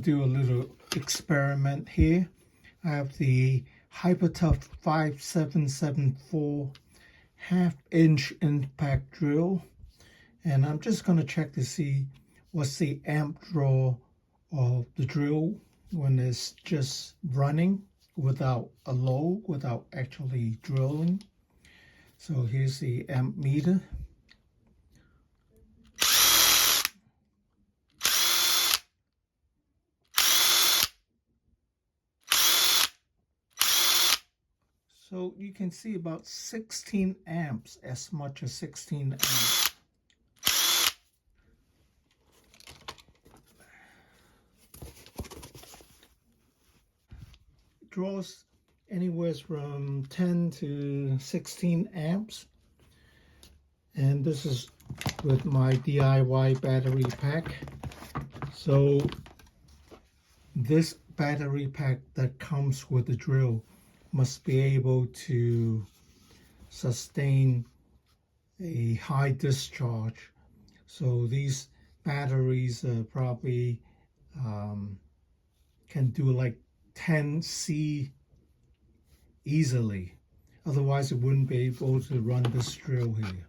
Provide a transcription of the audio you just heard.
Do a little experiment here. I have the Hypertough 5774 half-inch impact drill, and I'm just going to check to see what's the amp draw of the drill when it's just running without a load, without actually drilling. So here's the amp meter. So you can see about 16 amps, as much as 16 amps. It draws anywhere from 10 to 16 amps. And this is with my DIY battery pack. So this battery pack that comes with the drill must be able to sustain a high discharge. So these batteries probably can do like 10C easily. Otherwise it wouldn't be able to run this drill here.